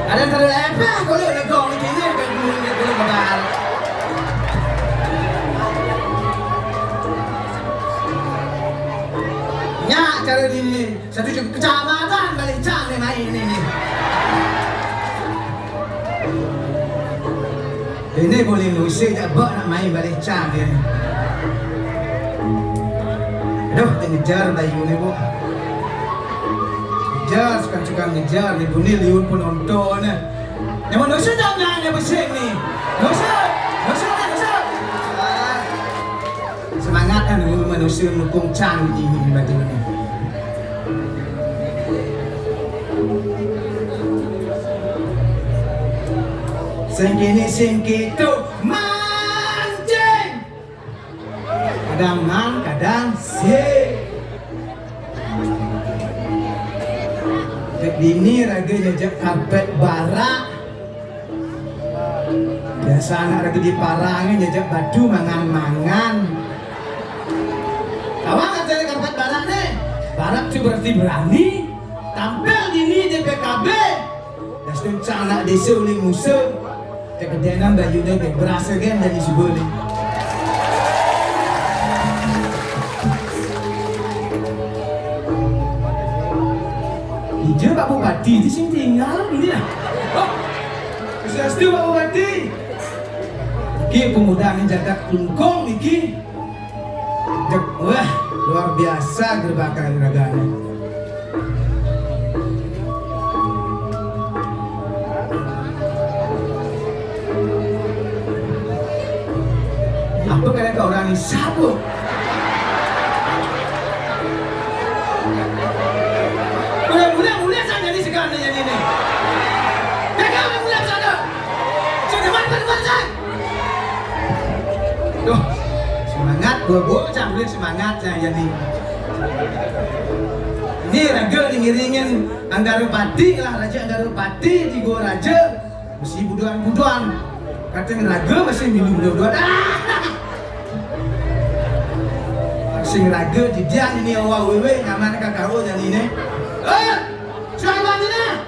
Ada terlalu apa? Kalau ada gong ini kan belum bakal. Ya cara ini satu kecamatan balik cang main ini. Ini boleh ngusir tak buat nak main balik cang dia. Aduh, ngejar bayu ni bu. Ngejar, suka ngejar ni bunyi liun pun nonton. Yang mana nusa jangan yang bersih ni. Nusa. Semangat kan manusia mendukung cang ini batu ni. Singki tu mancing. Kadang man, kadang sing. Dini raga jajak karpet barak. Biasa anak raga di parangin jajak batu mangan-mangan. Kawan katanya karpet barak ni. Barak tu berarti berani. Tampil dini di PKB. Dan setelah anak desa oleh musuh. Kekedenan bajunya berasa kan dari sebuah ni. Dia Pak Bupati di sini tinggal ini lah. Oh, saya setuju Pak Bupati. Ki pemuda yang jaga tungkong niki. Wah, luar biasa gerbakan raganya. Apa kalian ke orang ini sabuk? Mulai saja jadi sekarang jadi ini. Pegang mulai sana. Sudah depan saya. Tuh, semangat gua campur semangat saya jadi. Ini raga ngiringin Anggarupati lah, Raja Anggarupati di Gua Raja. Mesti buduan. Katanya raga masih minum buduan. Sing raga di dia ini awal wewe nyaman kakao jadi ini. Siapa bantunya?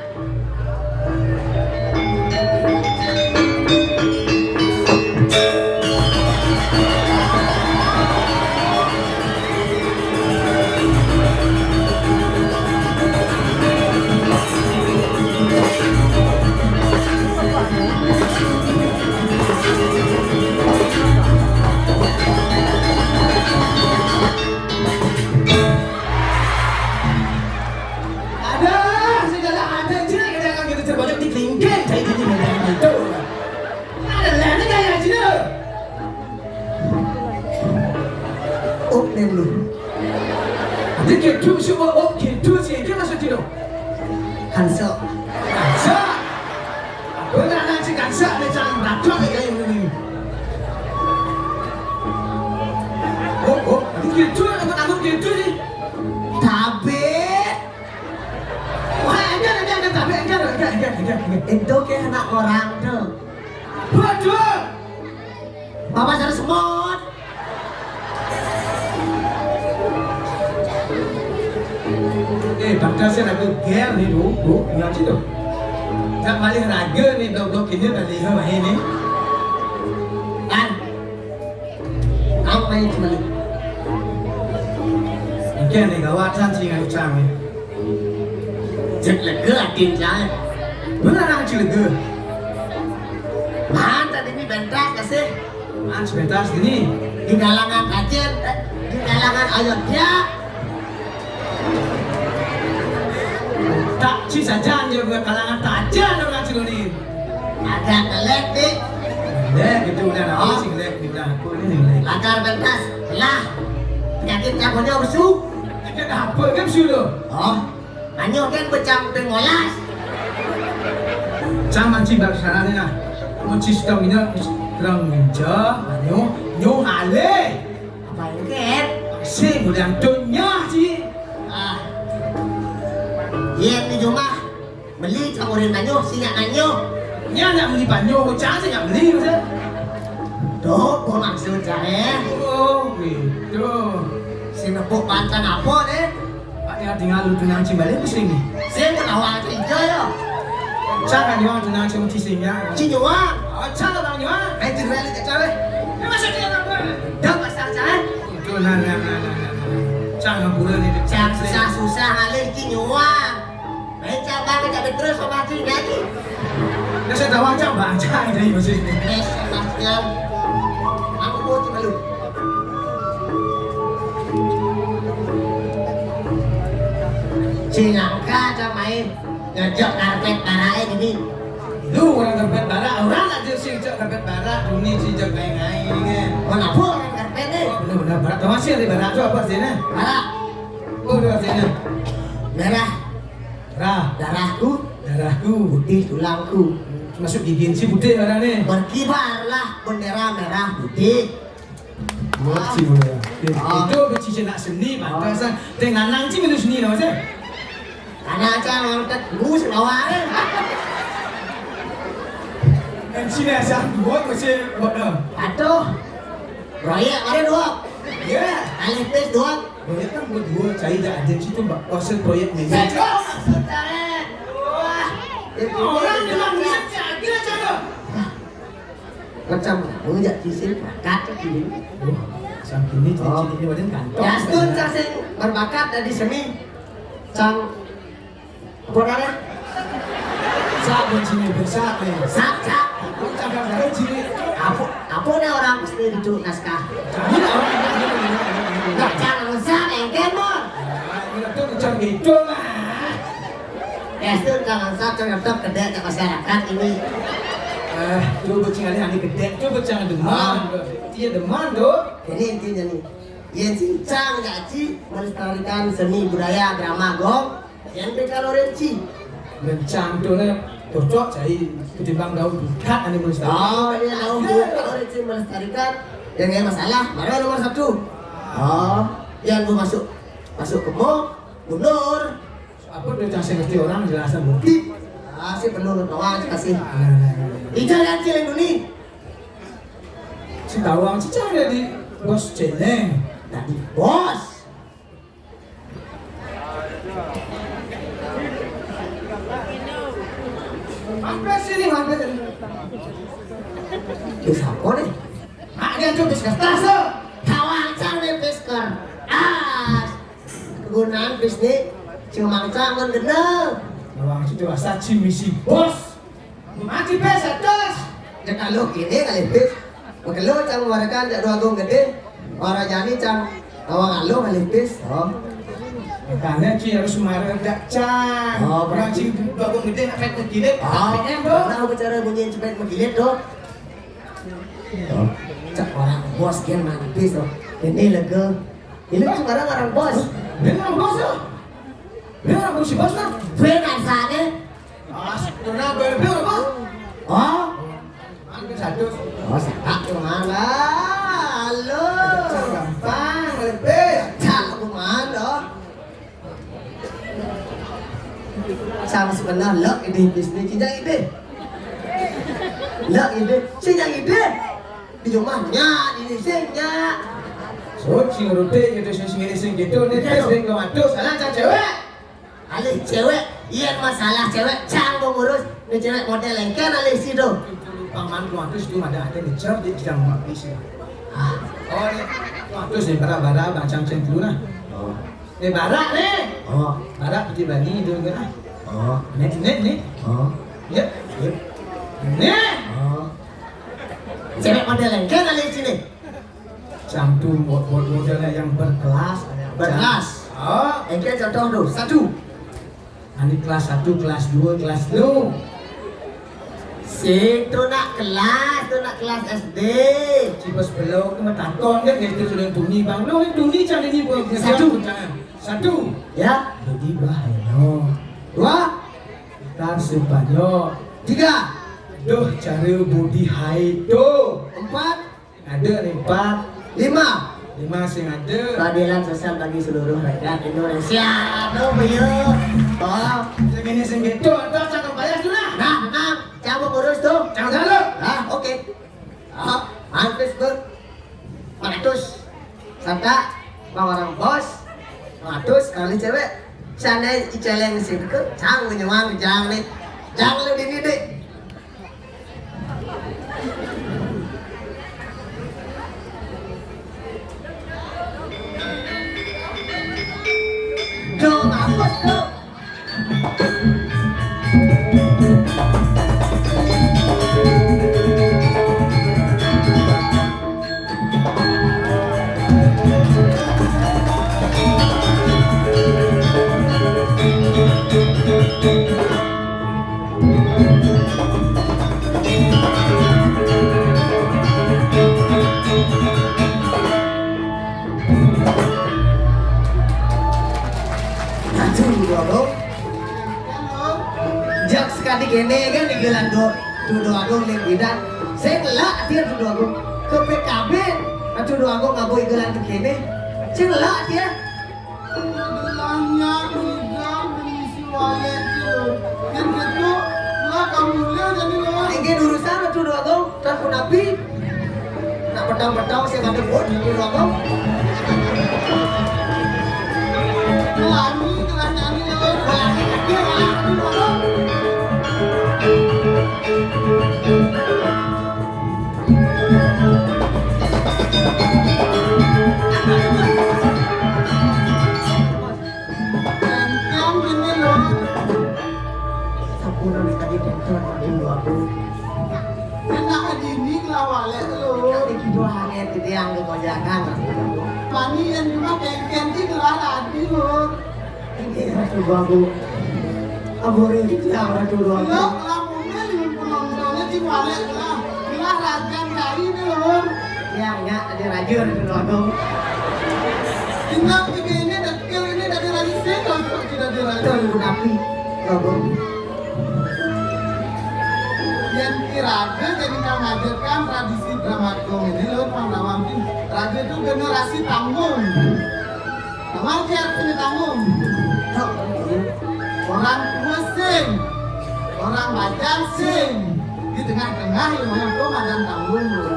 Gitu semua gitu sih, kita masuk tidur. Kansa. Benar nanti kansa ni jangan beracun kayak ini. Gitu, aku gitu sih. Tapi, wah enggak. Itu kayak anak orang tuh. Waduh, bapak cari semut. Bangsa saya nak ger ni bu, ingat itu. Tak malih raga ni dok ini tadi sama ini. Kan? Kau main cuma. Mungkin ni kawasan sih ngai ucap ni. Cek lega atin saya. Benar nak cek lega. Mana tadi ni bentas kasih? Mana bentas gini? Di kalangan kajian, di kalangan Ayodhya. Tak si saja juga kalangan tajan orang Ciloni. Ada kelek dik. Kelek itu udah ada sih kelek di belakang ini. Latar bentas lah. Penyakit kamunya besu. Penyakit apa kan besu lo? Oh, hanya kan bercampur ngolas. Caman ci baksana na. Munci sudah minyak kurang minja, nyo hale. Apa yang ket? Si bulan dunia ci. Iya di rumah beli camurin nanyo, sinyak nanyo. Nya nak beli banyo, cang saya nak beli masa. Tuh, kau maksud saya. Oh, gitu. Si nepuk pantan apa deh? Pak dia tinggal lu tunang ci balik ke sini. Saya menawar tiga ya. Cang kan dia tunang ci ci sini. Cinyuang. Oh, cang lah bang Iwan. Jadi balik ke cewek. Ini masa dia apa? Dah pasal saya. Itu nah. Cang ngapura ni. Cang susah-susah halih cinyuang. Mencak banget tak terus sama hati lagi. Dah saya tahu cang bang cang dari masa ini. Masnya. Aku mau coba lu. Cinangka aja main ngejok karpet barae ini. Lu orang karpet barak, orang nak jadi sing cak karpet barak, dunia sing cak ngai kan. Mana pun orang karpet ni. Benar barak. Tahu masih ada barak tu apa sini? Barak. Oh dua sini. Darah. Darahku. Putih tulangku. Masuk gigi si putih orang ni. Berkibarlah bendera merah putih. Mati bola. Itu bercici nak seni, pantasan. Tengah nang ci minus seni nama saya. Karena aja ngangkat lu selawar. Sini asal buat masih buat dah. Aduh. Proyek ada dua. Ya. Alih pes dua. Proyek kan buat dua cari tak ada situ mbak. Pasal proyek ni. Sudah. Wah. Orang dalam bisa kira cara. Macam menginjak cincin bakat ini. Sampai ni cincin ini badan kantong. Ya, stun cacing berbakat dari seni. Cang apa namanya? Sak cincin besar ni. Sak. Cakap saya cincin. Apa nih orang mesti duduk naskah? Ini orang Nggak jangan usah engkel mon. Ini tu macam itu lah. Ya, stun jangan usah contoh kedai masyarakat ini. Coba cakap ni gede, coba cakap demam. Dia demam tu. Ini intinya nih. Yang cincang gaji melestarikan seni budaya drama gong. Yang dekalorenci. Mencang tu lah. Cocok cari ketimbang daun bukat ani melestari. Oh, ini daun dekalorenci melestarikan. Yang nggak masalah. Mana nomor satu? Oh, yang gua masuk ke mall, mundur. Apa dia cakap ngerti orang jelasan bukti. Si penuh doang kasih. Ijal dan cileng duni. Si tawang si cakap jadi bos celeng. Tadi bos. Hampir sini, hampir. Bis apa nih? Dia tu bis kertas tu. Kawang cang nih pisker. Kegunaan bis nih cuma cang kan gendeng. Tawang si dewasa misi bos. Mati pes atas. Ya kalau kini kali bis. Kalau cang warga jak dua gong gede. Orang jani cang kawang alo kali bis. Oh. Makanya Ci harus marah dak cang. Oh, Orang Ci bagong gede nak main kegilet. Oh, tahu bicara bunyi cepet menggilid doh. Cak orang bos kian mantis doh. Ini lega. Ini kan sekarang orang bos. Dengan bos tu. Dengan bos si bos tu. Benar sana. Dona berber apa? Oh. Ambil satu. Oh, sakak kemana? Halo. Gampang, lebih. Cak kemana? Sama sebenarnya lek ide bisnis cinjang ide. Lek ide, cinjang ide. Di rumahnya, di singnya. So, si ngerute gitu, si sing gitu, ni tes sing kematu, salah cak cewek. Alih cewek, iya masalah cewek, canggung ngurus. Ini cewek model lengket alih situ. Paman kematu situ ada di cer di sedang mabis. Oh, ni kematu sih bara bacang ceng dulu nah. Oh. Ni barak ni. Oh. Barak putih bani itu kan. Oh. Ni. Oh. Ya. Ni. Oh. Cewek model lengket alih sini. Cantum modelnya yang berkelas. Berkelas. Oh. Engkel contoh tuh, satu. Ini kelas 1, kelas 2, kelas 2. Situ nak kelas SD. Cipas belok ke matakon kan gitu sudah tuni bang. Lo ini tuni cang ini buat satu. Ya. Jadi bahaya. 2. Kita sebanyak Tiga. Aduh, cara body high tuh. Empat. Ada nih 4. Lima. 5 sing ada. Keadilan sosial bagi seluruh rakyat Indonesia. Aduh, beliau. Oh, Segini sing gitu, tuh cakap bayar sudah. nah, cabut urus tuh. Jangan dulu. Nah, oke. Mantis tuh. Matus. Santa, orang bos. Matus kali cewek. Sana iceleng sini ke, jangan menyuang, jangan nih, jangan lu dididik. Do mampus do. Jak sekali gini kan digelan do agung lek bidan. Saya ngelak dia do agung ke PKB. Do agung ngabo igelan begini. Saya ngelak dia. Bilangnya tidak mengisi wallet itu. Yang itu lah kamu lihat jadi lo. Ingin urusan do agung tak nabi. Nak petang-petang saya ngadep buat do agung. Lami kerana ni lo. Lagi dia lah do agung. Yang ini lo. Sampun nih tadi tentuan do agung. Enak ini lah wallet lo. Nanti kita hanya di yang kegojangan. Mani yang cuma kenci kelah lagi lo. Ini do agung. Abore dia do Lo agung. kelah mobil yang penontonnya di wallet lah. Kelah rajan kali ni lo. Yang enggak ada rajur do agung. Tinggal begini dekil ini dari lagi sih kalau tidak dirajin. Tunggu nabi do agung. Yang kiraga jadi mengajarkan tradisi Dramatgong ini loh Pandawa mungkin raga itu generasi tanggung. Nama dia artinya tanggung. Orang tua sing, orang bajang sing. Di tengah-tengah yang mengaku madang tanggung loh.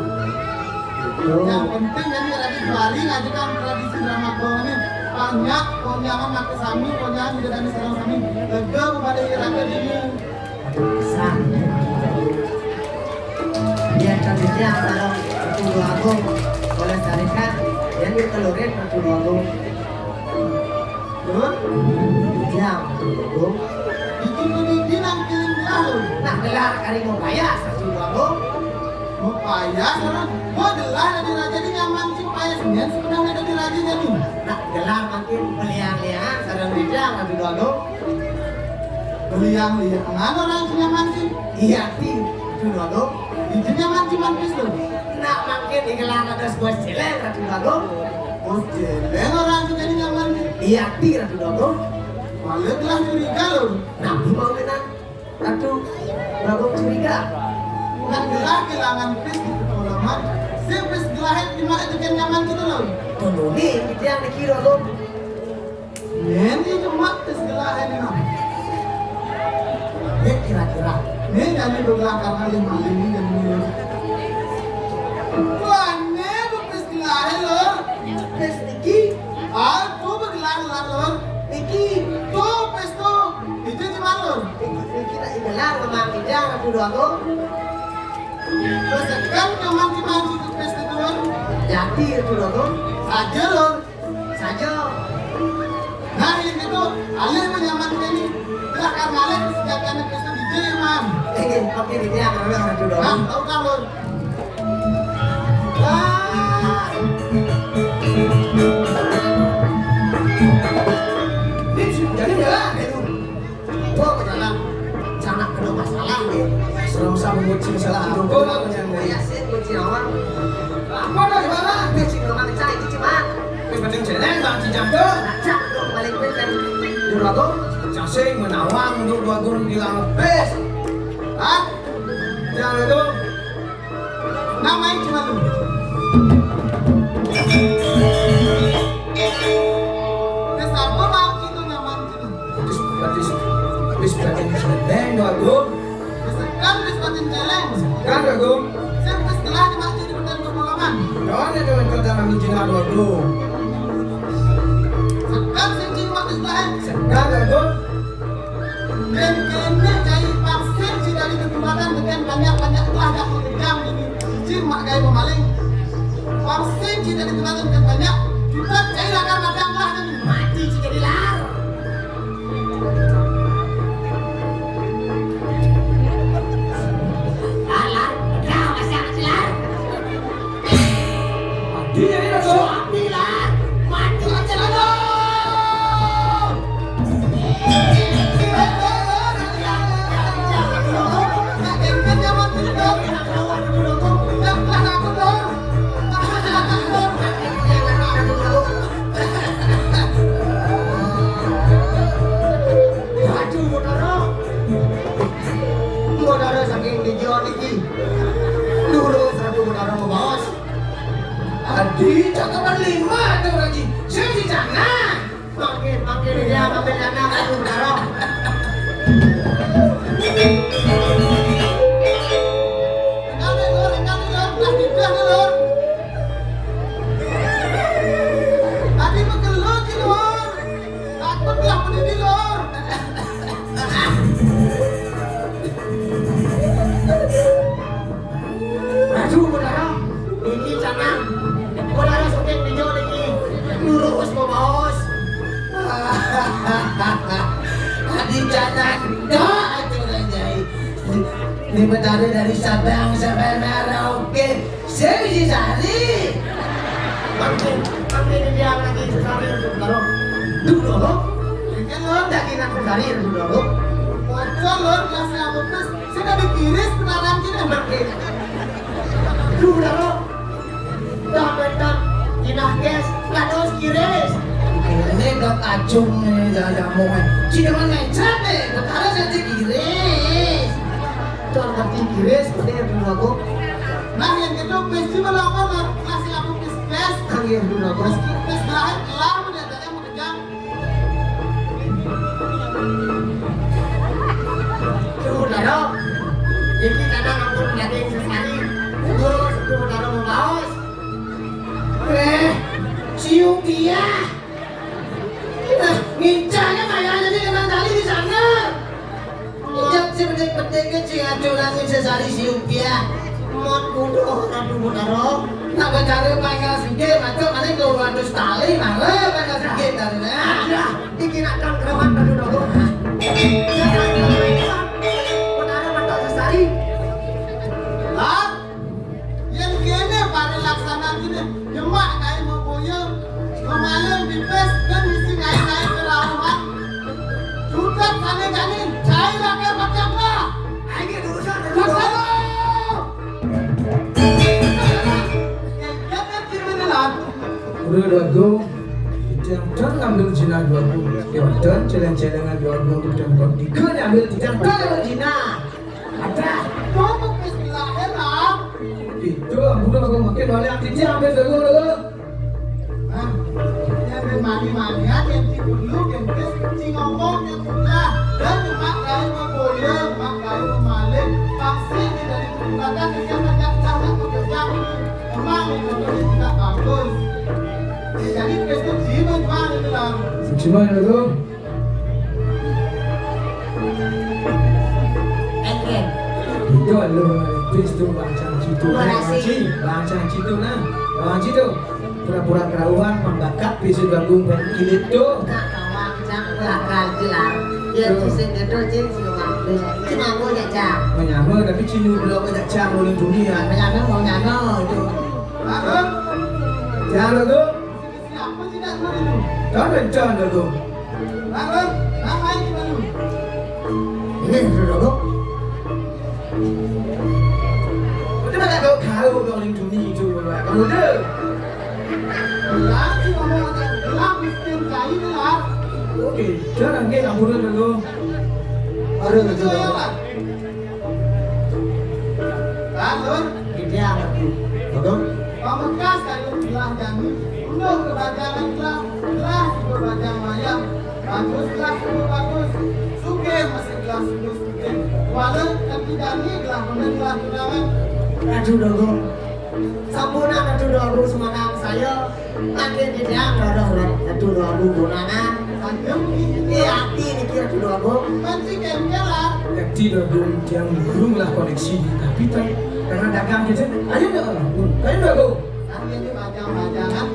Yang penting jadi raga Bali ngajarkan tradisi Dramatgong ini banyak konyangan mati sami, konyangan tidak ada sekarang sami. Lega kepada raga ini. Bisa. Biar tradisinya kalau Ratu Agung boleh tarikan, yang ditelurin Ratu Agung. Terus Jam Ratu Agung. itu pendidikan yang kirim lalu. Nak gelar kali mau bayar Ratu Agung. Mau payah orang, mau gelar dari raja ini nyaman sih payah sebenarnya sebenarnya dari raja jadi. Nak gelar makin beliang-liangan sarang bidang Ratu Agung. Beliang-liangan orang sih nyaman sih. Iya ti Ratu Agung. Itu nyaman sih mampis loh. Nak makin di gelar ada sebuah celeng Ratu Agung. Oh jeleng orang sih jadi nyaman sih. Iya ti Ratu Agung. Malah gelar curiga loh. Nabi mau menang Ratu Agung curiga. Bukan gelar kehilangan pes di pedalaman. Saya pes gelar di mana itu kan nyaman gitu loh. Tununi itu yang dikira Agung. Ini cuma pes gelar ini nah. Ya kira-kira. Ini jadi bergelar karena lima ini dan ini. Wah ini pes gelar loh. Tes Niki, Aku bergelar loh. Niki, Tuh pes tuh. Itu cuma loh. Niki nak gelar memang bidang Ratu Agung. Pesekan nyaman-nyaman itu pes itu loh. Jadi Ratu Agung Saja loh. saja. Nah ini tuh, alih menyaman ini. Belah karena alih sejak anak pes itu di Jerman. Ingin pakai bidang Ratu Nah, Agung. tahu kan loh. Wah, Ini jadi jalan. gua ke jalan. Jangan kena masalah nih. Serasa menguci masalah hidup. Kayak sih kunci awal. Apa dah gimana? Kunci rumah cari kunci mah. Wis penting celeng bang cijam tuh. Acak dong balik pinten. Ratu Agung. Casing menawang untuk dua gun bilang bes. Hah? Jangan itu. Namanya cuma lu. Terus apa mau gitu nyaman gitu? Habis batin celeng doa gue. Terus kan terus batin celeng. Kan doa gue. Terus setelah dibaca di benar pertolongan. Doa nih doa kita dalam jinah doa gue. Kan senjing waktu setelah. Kan doa gue. Dan kena cari vaksin si dari kesempatan dengan banyak-banyak telah dah mengejar ini. Si mak gaya pemaling. Vaksin si dari kesempatan dengan banyak. Kita cari akan madang lah dan mati si jadi lar. Alar, dah masih akan lar. Dia ini doa. Mati lar, mati aja lah. Adi, cakapan 5 tuh lagi. Saya di sana. Makin dia ngambil anak aku berdarah. Maju berdarah. Ini canang. Berdarah sakit hijau lagi. Lurus bos. Adi jangan doa itu Rajai. Ini bertaruh dari Sabang sampai Merauke. Saya di sini. Makin dia lagi sekali berdarah. Dulu. Kan lo daging aku dari dulu. Bocor lor kelasnya apa plus? Saya udah dikiris kenalan kita makin. Dulu berdarah. Dah bentar. Jinah kes. Kados kiris. Ini gak kacung nih jamu kan. Cina mana capek? Bertaruh saja kiris. Tuan ngerti kiris. Bener dulu aku. Nah yang itu festival apa lor? Kelasnya apa plus best? Kangen dulu aku. Plus terakhir kelar mendatangnya mau kejam. Dulu berdarah. Jadi kadang aku daging sekali. Terus dulu berdarah mau baus. Cium dia. Ngincangnya kayaknya di kanan tali di sana. Ijab si petik-petiknya cingacurangin sesari cium dia. Mon kudo radu berdarah. Nak bercara panggal sikit, macam mana 200 tali, malah panggal sikit dari Ada dikirakan kerawan radu dulu. Jangan kelaikan. Berdarah mantap sesari. Lah, yang kene pada laksanaan gini, nyemak kayak mau boyong, kemarin di pes dan mesti naik kerauhan. Sudah kane-kane, cair akan macam lah. Ayo urusan Laksana. Yang kene firman lah. Udah dua go, jangan ngambil jina dua go. Jangan celeng-celengan dua go di tempat tiga ambil jangan ambil jina. Ada. Kamu pes lahir lah. Itu udah aku makin oleh aktifnya ambil dua go dulu. Hah? Yang mani-mani aja yang dulu yang pes ngomong yang sudah dan mak kayu mau boyong, mak kayu mau maling, vaksin dari menggunakan yang banyak sangat bekerja. Emang itu tidak bagus. Jadi pes itu jiwa mana bilang? Cuma dulu. Engken. Itu lu pis tu bancang situ. Durasi. Bancang situ nah. Bancang situ. Pura-pura kerauhan membakat pis gabung dan kilit tu. Nak kawang cang bakal jelar. Ya cisin itu cing ngambil. Cuma mau jajak. Menyama tapi cinu belum banyak cang oleh dunia. Menyana mau nyana itu. Lalu Jangan dulu. siapa tidak tahu itu? Jangan rencana dulu. Lalu namanya gimana? Ini dulu. Itu mana kau kau oleh dunia itu. Kamu tu. Lagi ngomong ada gelap miskin kayu lah. Okey, jangan ke kamu dulu. Ada Itu ya lah. Lur, Ini anakku. Dodong. pamungkas kayu gelah jani, unduh kebajangan gelah, gelah juga bajang mayang, bagus gelah sungguh bagus, suke masih gelah sungguh suke, walau kaki jani gelah bener gelah tunangan. Aduh dodong. Sampuna aduh dodong semangat saya. Makin tidak dodong. Aduh dodong gunangan. Sanjung ini, Ini hati nih kira aduh dodong. manci kemkelah. Yakti dong yang burung lah koneksi tapi tuh karena dagang gitu. Ayo dong. Tapi ini bajang-bajangan,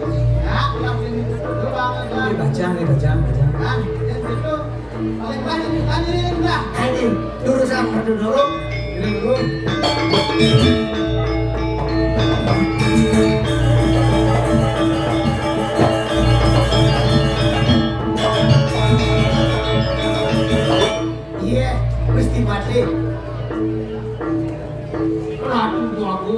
ya, gelah sini itu banget lah. Ini bajang. Nah, di situ paling banyak ini udah. Ini urusan aduh dodong. Ini dulu. Iya, mesti mati. Aduh aku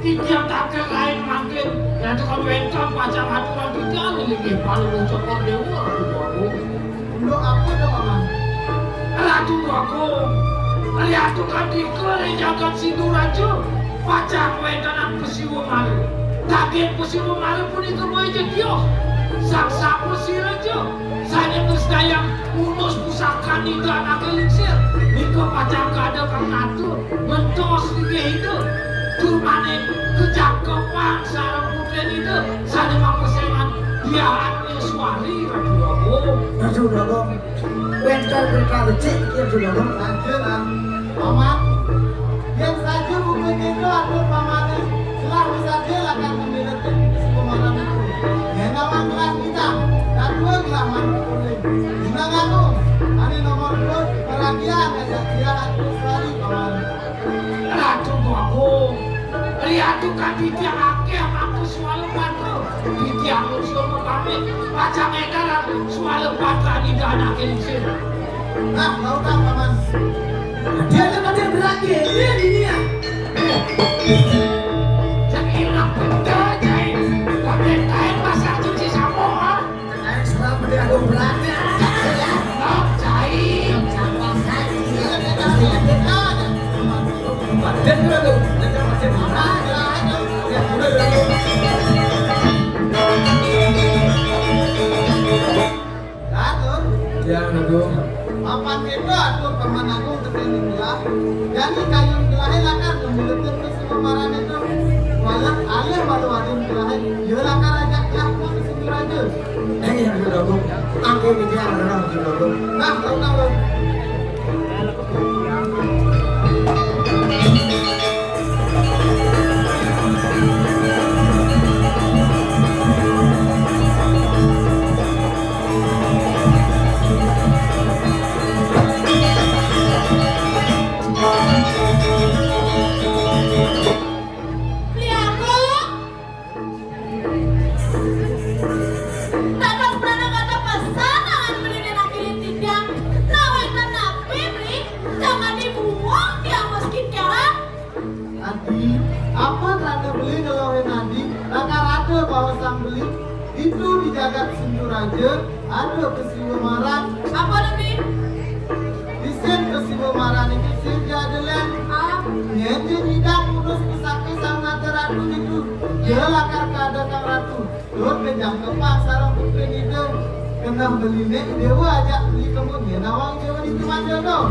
tiap kakek lain makin nanti kalau bengkam pacang aturan tidak lagi paling ucapkan dewa aduh aku Untuk apa dong, Paman? aduh aku lihat tuh kan dikering jagat sidur aja pacang wedanan pesiwo malu kaget pesiwo malu pun itu mau aja dia saksa pesir aja saya bersedayang unus pusaka nida anak eliksir itu pacang kada kang natur mentos di itu turmane kecakapan sarang putri itu sana mapesengan dia hati suari aduh aku Aduh dodong. Bentar mereka becek kira aduh dodong. Lanjut lah, Paman. Yang saja bukan itu atur pamannya. Setelah bisa dia akan memiliki kemaran itu. Yang nama gelas kita, dan dua gelas mandi kuning. Bintang aku, ini nomor 2 perhatian aja dia atur sekali kawan. aduh aku lihat tuh kan tiang akeh aku suara batu tiang usul kami pacang edaran suara batu di anak eliksir Nah, tahu tak paman? Dia berlagi. Ini ya. jadi enak betul jadi pakai kain masak cuci sampo Sekarang setelah berlaku berlaku. oh cair Dan dulu tuh. Atur, Ya dulu. papan itu atur paman aku ketemu gelah. Jadi kayu gelahnya lakar memiliki misi kemaran itu. Walau alih walau adun gelahnya, dia lakar ajak aku ke sini aja. Ini aduh dodong. Aku ini dia aduh dodong. Nah, tahu. Dapat beranak ada pasangan beli nakilin tidak. Nawetan napi beli, jangan dibuang dia meski karat. Nanti apa tanda beli kalau nanti rata-rata bawa sang beli itu di jagat Sindur aja ada Kesiwo Maran Apa lebih? di sen Kesiwo Maran itu sen jadelan nyete tidak urus pusaka sang nata ratu itu dia lakar kada kang ratu terus kejam kepak sarang putri itu kena beli nek dewa ajak beli kemudian nawang dewa di tempat jodoh